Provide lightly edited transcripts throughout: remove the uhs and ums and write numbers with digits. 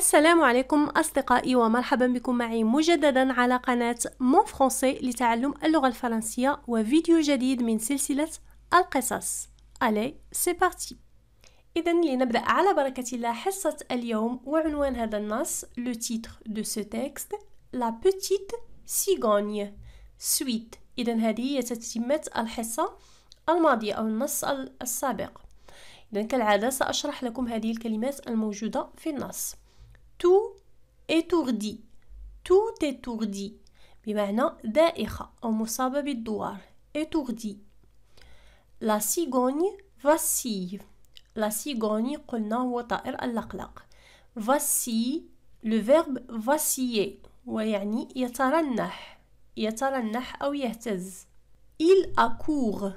السلام عليكم أصدقائي ومرحبا بكم معي مجددا على قناة مون فرونسي لتعلم اللغة الفرنسية وفيديو جديد من سلسلة القصص. Allez, c'est parti. إذن لنبدأ على بركة الله حصة اليوم وعنوان هذا النص le titre de ce texte La petite cigogne suite. إذن هذه هي تتمة الحصة الماضية أو النص السابق. إذن كالعادة سأشرح لكم هذه الكلمات الموجودة في النص. Tout étourdi. Tout étourdi بمعنى دائخة أو مصابة بالدوار. Étourdi. La cigogne vacille. La cigogne قلنا هو طائر اللقلق. Vacille le verbe vaciller ويعني يترنح. يترنح أو يهتز. Il accourt.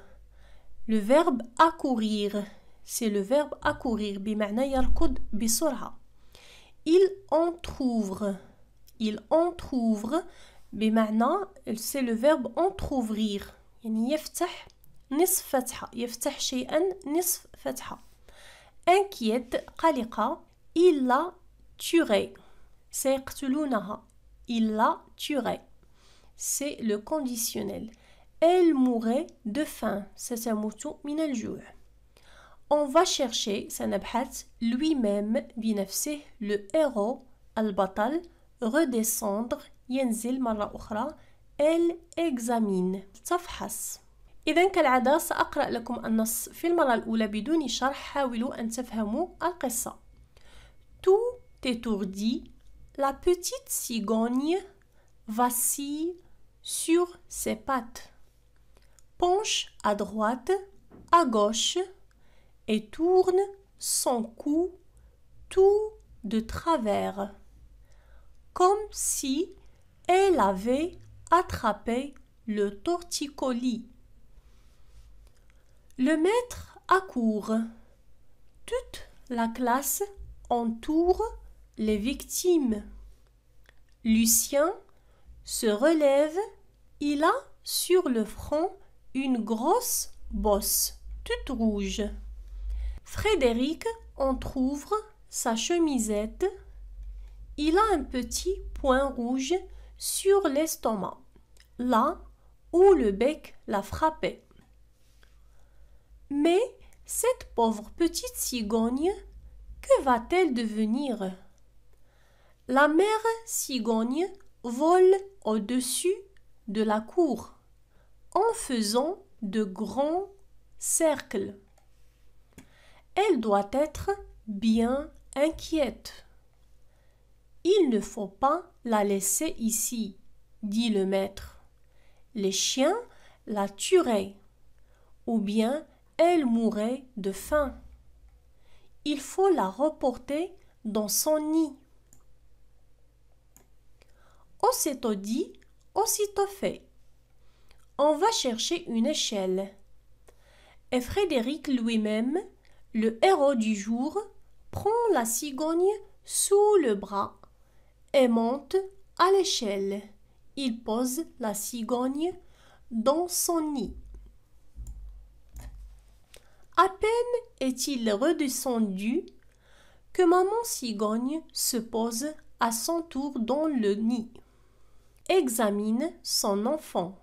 Le verbe accourir. C'est le verbe accourir بمعنى يركض بسرعة. Il entrouvre. Il entrouvre بمعنى c'est le verbe entrouvrir يعني يفتح نصف فتحة يفتح شيئا نصف فتحة. Inquiète قلقة. Il l'a tué. سيقتلونها. Il l'a tué. C'est le conditionnel. Elle mourait de faim. ستموت من الجوع. On va chercher سنبحث lui-même بنفسه le héros البطل redescendre ينزل مرة أخرى elle examine تفحص. إذن كالعادة سأقرأ لكم النص في المرة الأولى بدون شرح. حاولوا أن تفهموا القصة. Tout étourdi, la petite cigogne vacille sur ses pattes, penche à droite, à gauche et tourne son cou tout de travers, comme si elle avait attrapé le torticolis. Le maître accourt. Toute la classe entoure les victimes. Lucien se relève. Il a sur le front une grosse bosse toute rouge. Frédéric entrouvre sa chemisette. Il a un petit point rouge sur l'estomac, là où le bec l'a frappé. Mais cette pauvre petite cigogne, que va-t-elle devenir? La mère cigogne vole au-dessus de la cour en faisant de grands cercles. Elle doit être bien inquiète. Il ne faut pas la laisser ici, dit le maître. Les chiens la tueraient, ou bien elle mourrait de faim. Il faut la reporter dans son nid. Aussitôt dit, aussitôt fait. On va chercher une échelle. Et Frédéric lui-même, le héros du jour, prend la cigogne sous le bras et monte à l'échelle. Il pose la cigogne dans son nid. À peine est-il redescendu que maman cigogne se pose à son tour dans le nid, examine son enfant,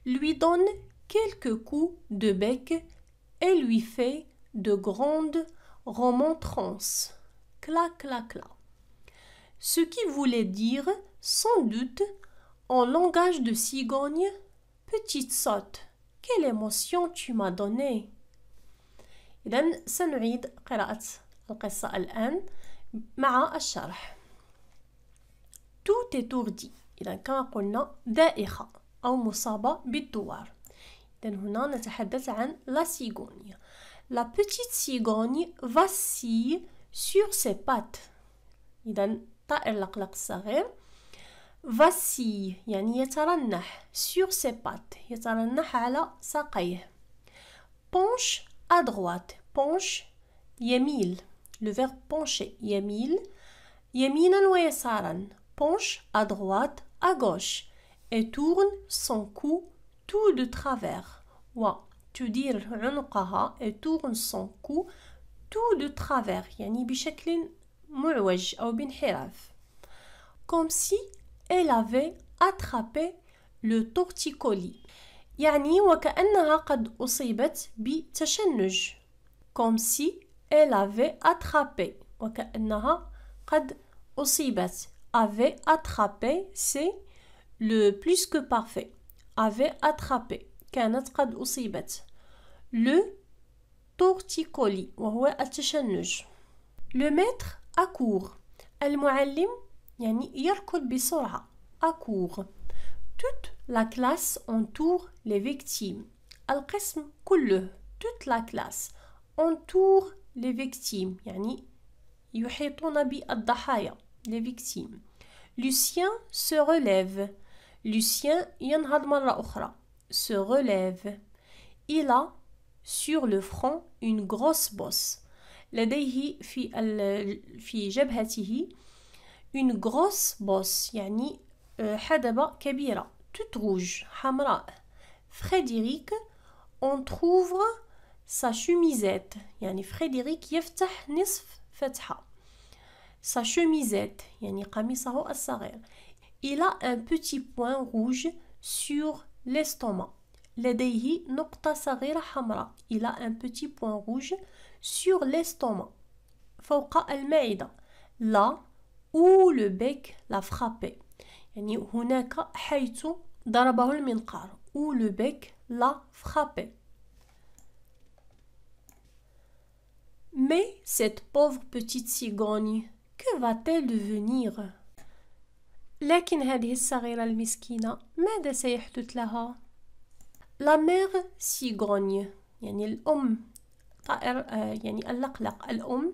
lui donne quelques coups de bec et lui fait de grandes remontrances. Clac, clac, clac. Ce qui voulait dire, sans doute, en langage de cigogne, petite sotte, quelle émotion tu m'as donnée. إذن سنعيد قراءة القصة الآن مع الشرح. Tout étourdi. إذن كما قلنا دائخة أو مصابة بالدوار. إذن هنا نتحدث عن la cigogne. La petite cigogne vacille sur ses pattes. إذن طائر اللقلق الصغير vacille يعني يترنح sur ses pattes يترنح على ساقيه. Penche à droite. Penche يميل. Le verbe pencher يميل يمينا ويسارا. Penche à droite, à gauche et tourne son cou tout de travers. وتدير عنقها et tourne son cou tout de travers يعني بشكل معوج أو بانحراف. Comme si elle avait attrapé le torticolis. يعني وكأنها قد أصيبت بتشنج. Comme si elle avait attrapé. وكأنها قد أصيبت. Avait attrapé, c'est le plus que parfait. Avait attrapé. كانت قد أصيبت. Le torticolis وهو التشنج. Le maître accourt. المعلم يعني يركض بسرعة. accourt. Toute la classe entoure les victimes. القسم كله. Toute la classe entoure les victimes. يعني يحيطون بالضحايا. Les victimes. Lucien se relève. Lucien ينهض مرة أخرى. Se relève. Il a sur le front une grosse bosse. لديه في جبهته une grosse bosse يعني حدبة كبيرة. toute rouge حمراء. Frédéric entrouvre sa chemisette يعني فريدريك يفتح نصف فتحة. sa chemisette يعني قميصه الصغير. Il a un petit point rouge sur l'estomac. لديه نقطة صغيرة حمراء. Il a un petit point rouge sur l'estomac. فوق المعدة. Là où le bec l'a frappé. يعني هناك حيث ضربه المنقار. Où le bec l'a frappé. Mais cette pauvre petite cigogne, que va-t-elle devenir? لكن هذه الصغيرة المسكينة ماذا سيحدث لها؟ La mère cigogne يعني الأم طائر يعني اللقلق الأم.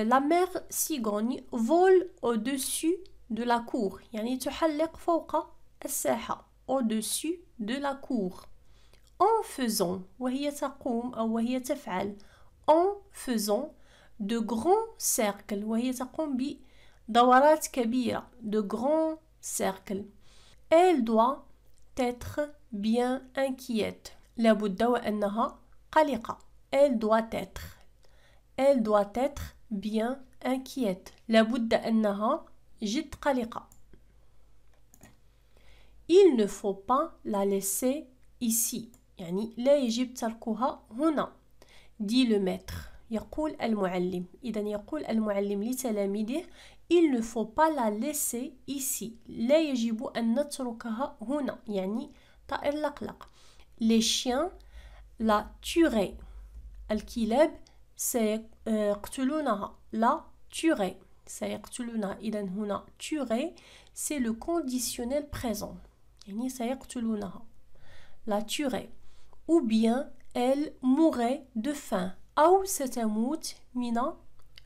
La mère cigogne vole au-dessus de la cour يعني تحلق فوق الساحة. au-dessus de la cour. En faisant وهي تقوم أو وهي تفعل. En faisant de grands cercles وهي تقوم بدورات كبيرة. de grands cercles. Elle doit être bien inquiète. لابد وأنها قلقة. Elle doit être. Elle doit être bien inquiète. لابد أنها جد قلقة. Il ne faut pas la laisser ici. يعني لا يجب تركها هنا. dit le maître. يقول المعلم. إذا يقول المعلم لتلاميذه il ne faut pas la laisser ici. لا يجب أن نتركها هنا. يعني طائر لقلق. Les chiens la tueraient. الكلاب سيقتلونها. la tueraient. سيقتلونها. إذا هنا tueraient c'est le conditionnel présent. يعني سيقتلونها. la tueraient. ou bien elle mourrait de faim. أو ستموت من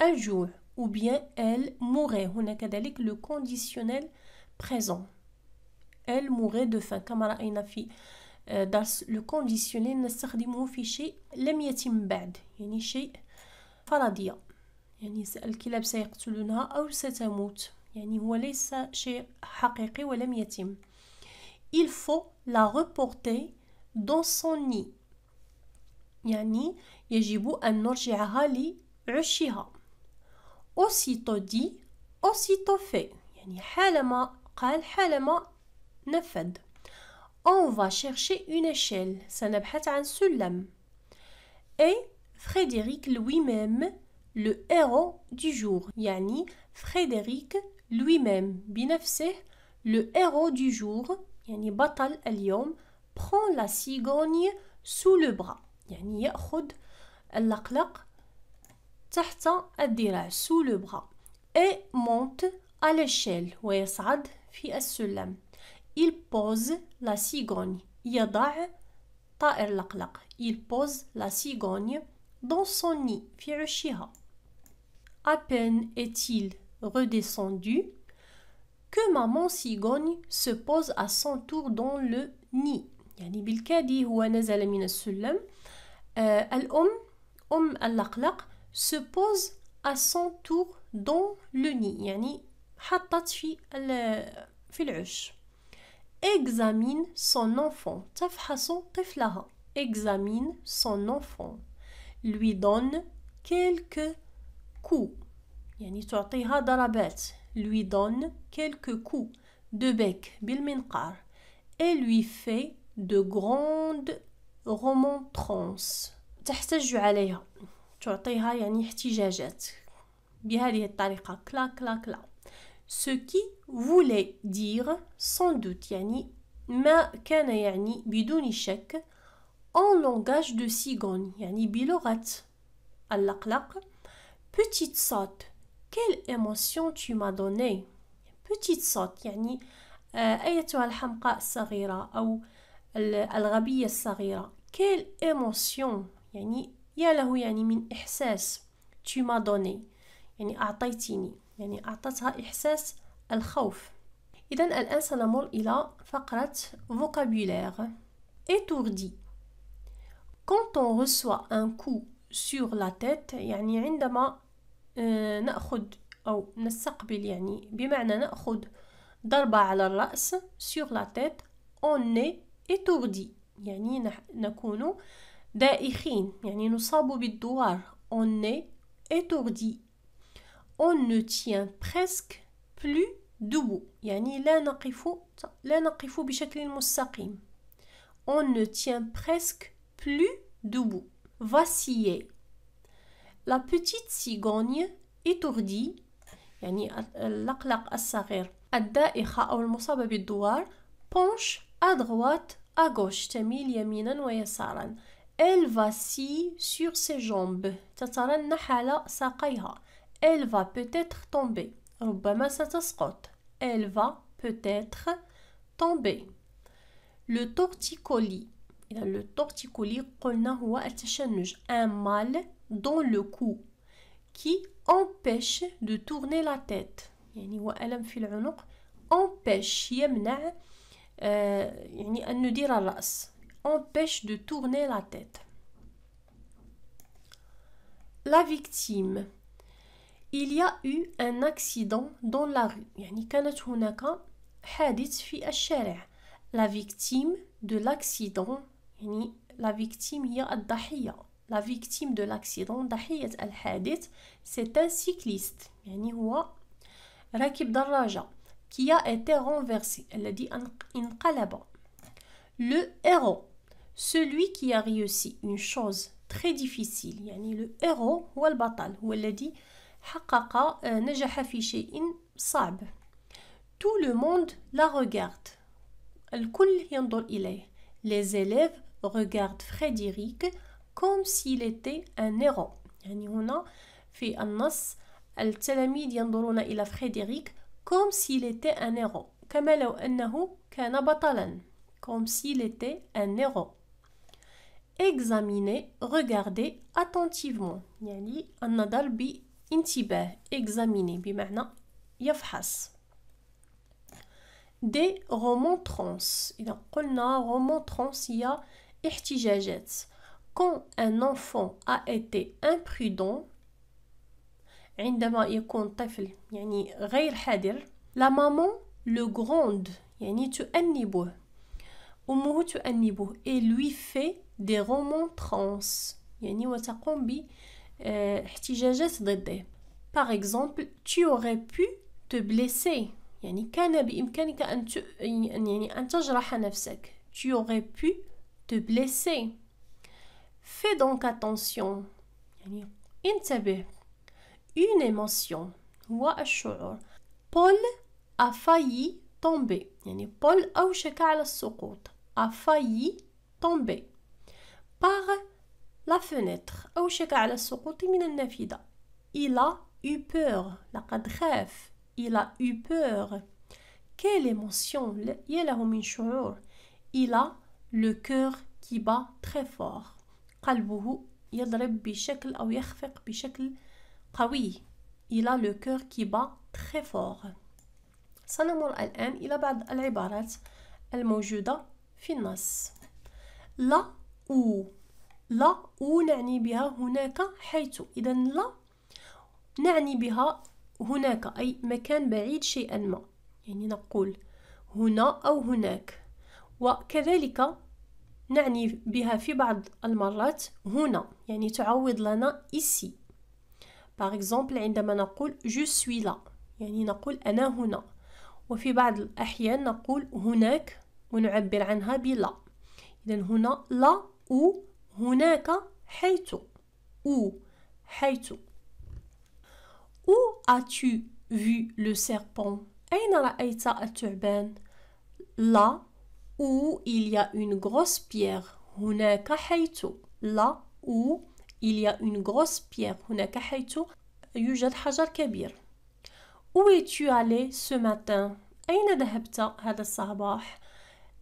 الجوع. ou bien elle mourrait. هنا كذلك le conditionnel présent. elle mourrait de faim. كما رأينا في درس le conditionnel نستخدمه في شيء لم يتم بعد. يعني شيء فرضي. يعني الكلاب سيقتلونها أو ستموت. يعني هو ليس شيء حقيقي ولم يتم. il faut la reporter dans son nid. يعني يجب أن نرجعها لعشها. aussitôt dit aussitôt fait. يعني حالما قال حالما نفذ. on va chercher une échelle. سنبحث عن سلم. et Frédéric lui-même le héros du jour. يعني Frédéric lui-même بنفسه le héros du jour يعني بطل اليوم prend la cigogne sous le bras. يعني يأخذ اللقلق تحت الذراع. sous le bras. et monte à l'échelle ويصعد في السلم. il pose la cigogne. يضع طائر لقلق. il pose la cigogne dans son nid في عشها. à peine est-il redescendu que maman cigogne se pose à son tour dans le nid. يعني بالكاد هو نزل من السلم. الأم اللقلق se pose à son tour dans le nid. يعني حطت في العش. examine son enfant. تفحص طفلها. examine son enfant. lui donne quelques coups. يعني تعطيها ضربات. lui donne quelques coups de bec بالمنقار et lui fait de grandes remontrances. تحتج عليها، تعطيها يعني احتجاجات بهذه الطريقة كلا كلا كلا. ce qui voulait dire sans doute يعني ما كان يعني بدون شك en langage de cigogne يعني بلغة اللقلق. petite sotte quelle émotion tu m'as donné. petite sotte يعني أيتها الحمقاء الصغيرة أو الغبية الصغيرة. quelle émotion يعني يا له يعني من إحساس. tu m'as donné يعني أعطيتني يعني أعطتها إحساس الخوف. إذن الآن سنمر إلى فقرة vocabulaire. étourdi quand on reçoit un coup sur la tête يعني عندما نأخذ أو نستقبل يعني بمعنى نأخذ ضربة على الرأس sur la tête on est étourdi يعني نكون دائخين يعني نصاب بالدوار. on est étourdi. on ne tient presque plus debout يعني لا نقف بشكل مستقيم. on ne tient presque plus debout. vaciller la petite cigogne étourdie يعني اللقلق الصغير الدائخة أو المصابة بالدوار. penche à droite à gauche تميل يمينا ويسارا. elle vacille sur ses jambes تترنح على ساقيها. elle va peut-être tomber ربما ستسقط. elle va peut-être tomber. le torticolis إذا le torticolis قلنا هو التشنج un mal dans le cou qui empêche de tourner la tête يعني هو ألم في العنق. empêche يمنع يعني أن ندير الرأس. empêche de tourner la tête. la victime il y a eu un accident dans la rue يعني كانت هناك حادث في الشارع. la victime de l'accident يعني la victime هي الضحية. la victime de l'accident ضحية الحادث c'est un cycliste يعني هو راكب دراجة qui a été renversé الذي انقلب. le héros celui qui a réussi une chose très difficile يعني le héros هو البطل هو الذي حقق نجح في شيء صعب. tout le monde la regarde الكل ينظر إليه. les élèves regardent Frédéric comme s'il était un héros يعني هنا في النص التلاميذ ينظرون إلى فريدريك comme s'il était un héros كما لو أنه كان بطلا. comme s'il était un héros. examiner regarder attentivement يعني النظر بانتباه. examiner بمعنى يفحص. des remontrances إذا قلنا remontrance هي احتجاجات. quand un enfant a été imprudent عندما يكون طفل يعني غير حذر. la maman le gronde يعني تؤنبه أمه تؤنبه et lui fait des remontrances يعني وتقوم باحتجاجات ضده. par exemple tu aurais pu te blesser يعني كان بإمكانك أن تجرح نفسك. tu aurais pu te blesser. fais donc attention يعني انتبه. une émotion هو الشعور. Paul a failli tomber يعني بول أوشك على السقوط. a failli tomber par la fenêtre أوشك على السقوط من النافذة. il a eu peur لقد خاف. il a eu peur. quelle émotion يا له من شعور. il a le cœur qui bat très fort قلبه يضرب بشكل أو يخفق بشكل قوي. il a le cœur qui bat très fort. سنمر الآن إلى بعض العبارات الموجودة في النص. لا أو نعني بها هناك حيث. إذا لا نعني بها هناك أي مكان بعيد شيئا ما يعني نقول هنا أو هناك. وكذلك نعني بها في بعض المرات هنا يعني تعوض لنا ici. Par exemple عندما نقول je suis là يعني نقول أنا هنا. وفي بعض الأحيان نقول هناك ونعبر عنها بلا. إذن هنا لا أو هناك حيث. Où حيث. Où as-tu vu le serpent? أين رأيت الثعبان؟ Là où il y a une grosse pierre. هناك حيث. Là où il y a une grosse pierre. هناك حيث يوجد حجر كبير. Où es-tu allé ce matin? أين ذهبت هذا الصباح؟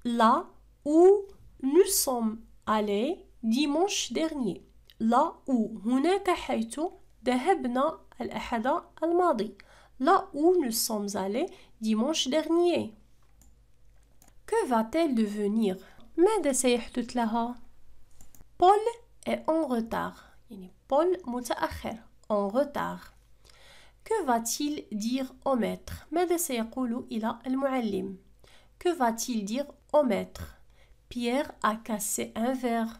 Là où nous sommes allés dimanche dernier. Là où هناك حيث ذهبنا الأحد الماضي. Là où nous sommes allés dimanche dernier. Que va-t-elle devenir? ماذا سيحدث لها؟ Paul est en retard. يعني Paul متأخر. En retard. Que va-t-il dire au maître? ماذا سيقول إلى المعلم؟ Que va-t-il dire au maître? Pierre a cassé un verre.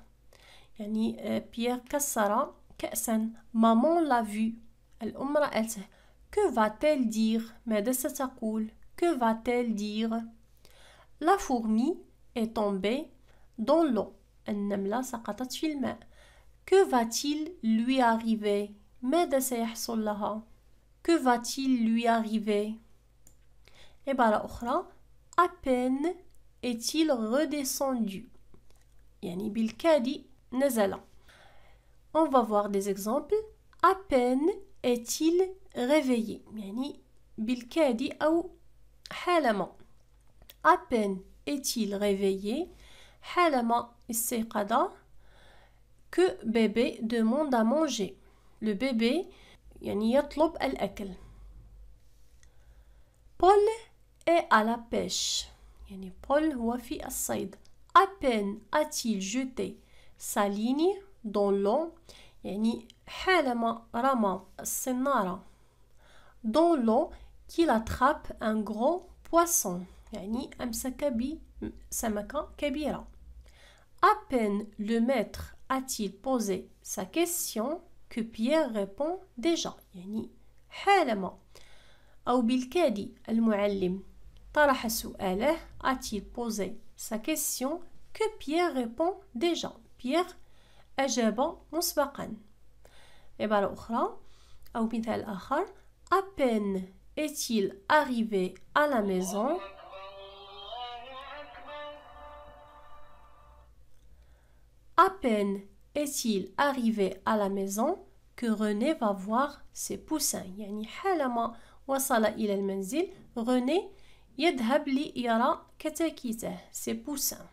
يعني Pierre كسر كأسا. Maman l'a vu. الأم رأته. Que va-t-elle dire? ماذا ستقول؟ Que va-t-elle dire? La fourmi est tombée dans l'eau. النملة سقطت في الماء. Que va-t-il lui arriver? ماذا سيحصل لها؟ Que va-t-il lui arriver? عبارة أخرى. À peine est-il redescendu. يعني بالكاد نزل. On va voir des exemples. À peine est-il réveillé. يعني بالكاد أو حالما. À peine est-il réveillé. حالما استيقظ. Que bébé demande à manger. Le bébé يعني يطلب الأكل. Paul est à la pêche. يعني Paul هو في الصيد. À peine a-t-il jeté sa ligne dans l'eau. يعني حالما رمى الصنارة dans l'eau qu'il attrape un gros poisson. يعني أمسك بسمكة كبيرة. À peine le maître a-t-il posé sa question que Pierre répond déjà. يعني حالما أو بالكاد المعلم طرح سؤاله a-t-il posé sa question que Pierre répond déjà. Pierre أجاب مسبقا. عبارة أخرى أو مثال آخر. À peine est-il arrivé à la maison. À peine est-il arrivé à la maison que René va voir ses poussins. يعني حالما وصل إلى المنزل René يذهب ليرى كتاكيته ses poussins.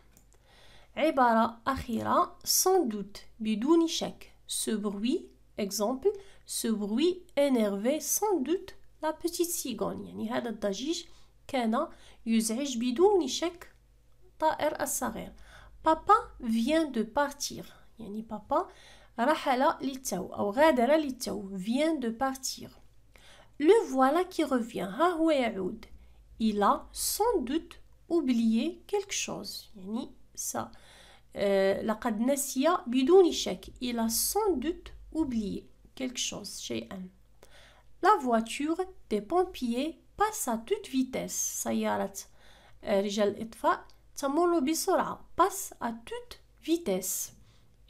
عبارة أخيرة. Sans doute بدون شك. Ce bruit exemple. Ce bruit énervait sans doute la petite cigogne. يعني هذا الضجيج كان يزعج بدون شك طائر الصغير. Papa vient de partir. يعني بابا رحل للتو أو غادر للتو. Vient de partir. Le voilà qui revient. ها هو يعود. Il a sans doute oublié quelque chose. يعني لقد نسي بدون شك. Il a sans doute oublié quelque chose. شيئا. La voiture des pompiers passe à toute vitesse. سيارة رجال الإطفاء تمر بسرعة. Passe à toute vitesse.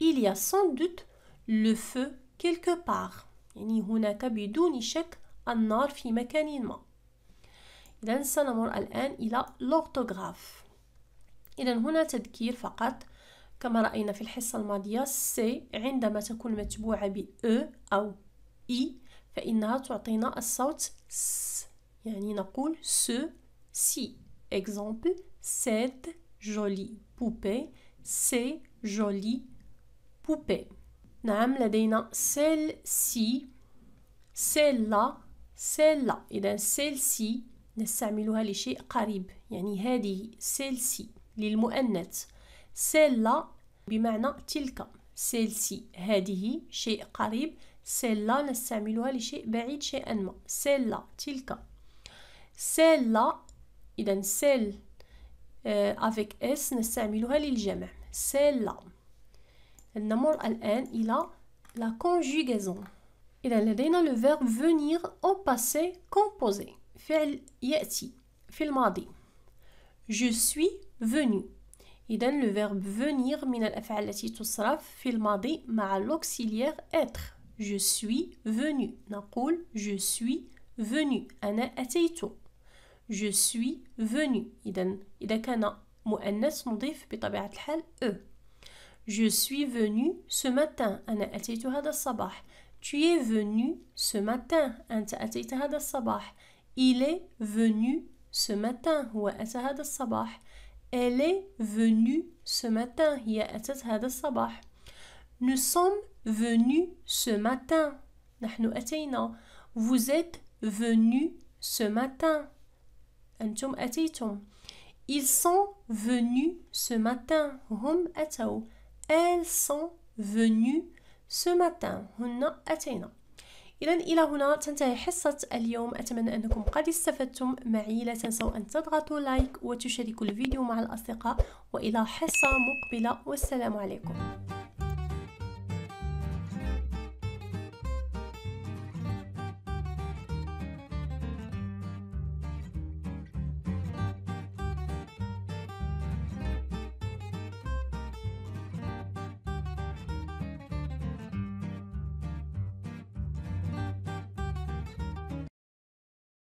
Il y a sans doute le feu quelque part. يعني هناك بدون شك النار في مكان ما. إذن سنمر الآن إلى l'orthographe. إذن هنا تذكير فقط. كما رأينا في الحصة الماضية سي عندما تكون متبوعة ب أ أو إي فإنها تعطينا الصوت س. يعني نقول س سي. Exemple. Cette jolie poupée. Ces jolies poupées. نعم لدينا celle-ci. celle-là. celle-là. إذا celle-ci نستعملها لشيء قريب. يعني هذه celle-ci للمؤنث. celle-là بمعنى تلك. celle-ci هذه شيء قريب. celle-là نستعملها لشيء بعيد شيئا ما. celle-là تلك. celle-là إذا celle avec S نستعملها للجمع. celle-là. نمر الآن إلى la conjugaison. إذا لدينا le verbe venir au passé composé. فعل يأتي في الماضي. Je suis venu. إذا le verbe venir من الأفعال التي تصرف في الماضي مع l'auxiliaire être. Je suis venu. نقول je suis venu. أنا أتيت. Je suis venu. إذا كان مؤنث نضيف بطبيعة الحال e. Je suis venu ce matin. أنا أتيت هذا الصباح. Tu es venu ce matin. أنت أتيت هذا الصباح. Il est venu ce matin. هو أتى هذا الصباح. Elle est venue ce matin. هي أتت هذا الصباح. Nous sommes venus ce matin. نحن أتينا. Vous êtes venus ce matin. أنتم أتيتم. Ils sont venus ce matin. هم أتوا. Elles sont venues ce matin. هن أتينا. إذن إلى هنا تنتهي حصة اليوم. أتمنى أنكم قد استفدتم معي. لا تنسوا أن تضغطوا لايك وتشاركوا الفيديو مع الأصدقاء. وإلى حصة مقبلة والسلام عليكم.